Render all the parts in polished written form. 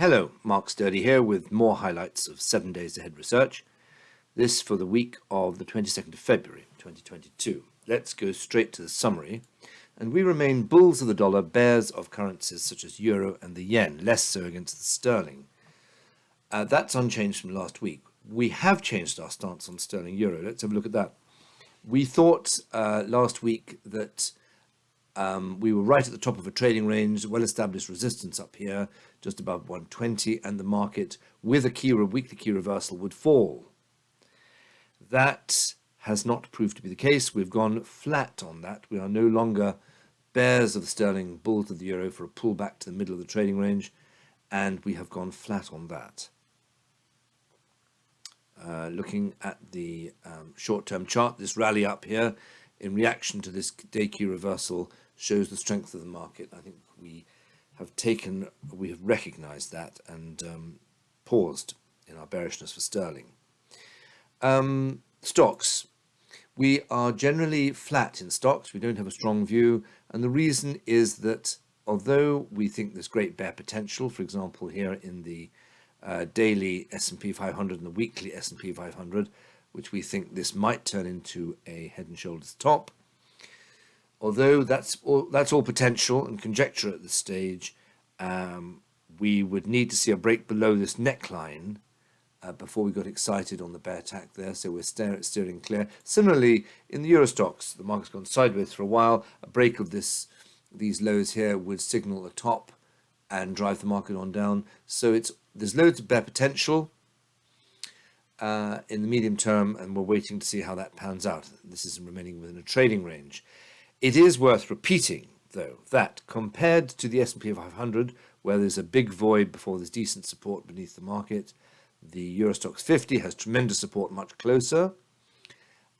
Hello, Mark Sturdy here with more highlights of 7 days ahead research. This for the week of the 22nd of February 2022. Let's go straight to the summary. And we remain bulls of the dollar, bears of currencies such as euro and the yen, less so against the sterling. That's unchanged from last week. We have changed our stance on sterling euro. Let's have a look at that. We thought last week that we were right at the top of a trading range, well-established resistance up here, just above 120, and the market, with a weekly key reversal, would fall. That has not proved to be the case. We've gone flat on that. We are no longer bears of the sterling, bulls of the euro for a pullback to the middle of the trading range, and we have gone flat on that. Looking at the short-term chart, this rally up here in reaction to this day key reversal shows the strength of the market. I think we have recognized that and paused in our bearishness for sterling. Stocks. We are generally flat in stocks. We don't have a strong view. And the reason is that although we think there's great bear potential, for example, here in the daily S&P 500 and the weekly S&P 500, which we think this might turn into a head and shoulders top. Although that's all potential and conjecture at this stage, we would need to see a break below this neckline before we got excited on the bear tack there. So we're steering clear. Similarly, in the Euro stocks, the market's gone sideways for a while. A break of these lows here would signal a top and drive the market on down. So there's loads of bear potential in the medium term, and we're waiting to see how that pans out. This is remaining within a trading range. It is worth repeating, though, that compared to the S&P 500, where there's a big void before there's decent support beneath the market, the Eurostoxx 50 has tremendous support much closer,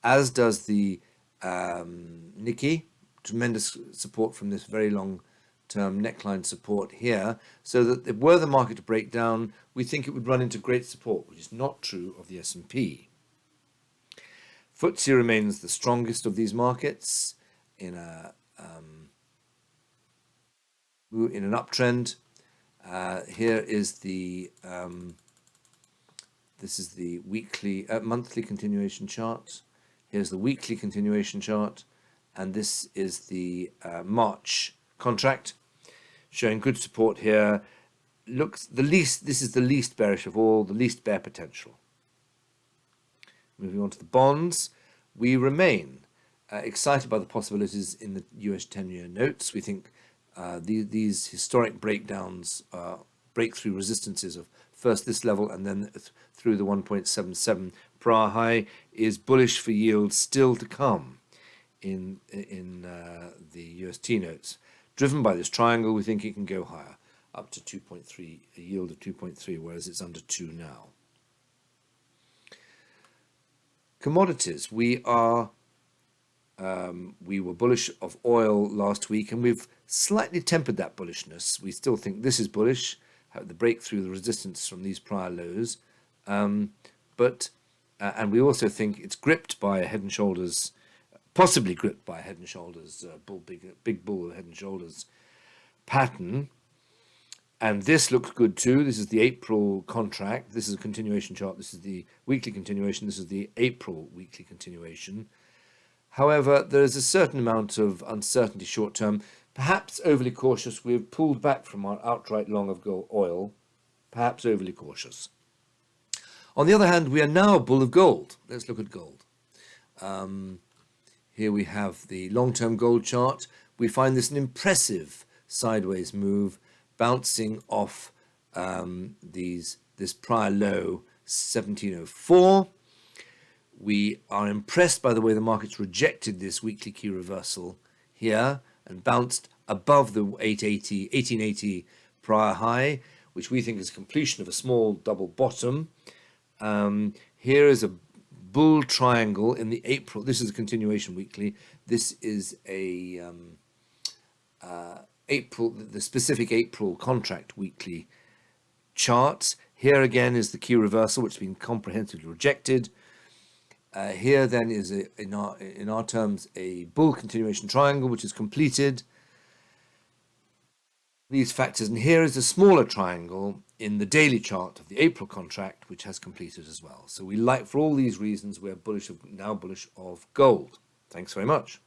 as does the Nikkei, tremendous support from this very long-term neckline support here, so that were the market to break down, we think it would run into great support, which is not true of the S&P. FTSE remains the strongest of these markets in an uptrend. Here is the this is the monthly continuation chart. Here's the weekly continuation chart, and this is the March contract, showing good support here. This is the least bearish of all, the least bear potential. Moving on to the bonds, we remain excited by the possibilities in the US 10-year notes. We think these historic breakdowns, breakthrough resistances of first this level and then through the 1.77 per hour high is bullish for yields still to come in the US T notes. Driven by this triangle, we think it can go higher, up to 2.3, a yield of 2.3, whereas it's under 2 now. Commodities, we were bullish of oil last week, and we've slightly tempered that bullishness. We still think this is bullish, the breakthrough, the resistance from these prior lows, and we also think it's gripped by a head and shoulders, possibly gripped by a head and shoulders big bull head and shoulders pattern. And this looks good too. This is the April contract. This is a continuation chart. This is the weekly continuation. This is the April weekly continuation. However, there is a certain amount of uncertainty short term, perhaps overly cautious. We've pulled back from our outright long of oil, perhaps overly cautious. On the other hand, we are now a bull of gold. Let's look at gold. Here we have the long-term gold chart. We find this an impressive sideways move, bouncing off this prior low 1704. We are impressed by the way the market's rejected this weekly key reversal here and bounced above the 1880 prior high, which we think is completion of a small double bottom. Here is a bull triangle in the April. This is a continuation weekly. This is a the specific April contract weekly chart. Here again is the key reversal, which has been comprehensively rejected. Here then is in our terms a bull continuation triangle, which is completed. These factors, and here is a smaller triangle in the daily chart of the April contract, which has completed as well. So we like, for all these reasons, we're now bullish of gold. Thanks very much.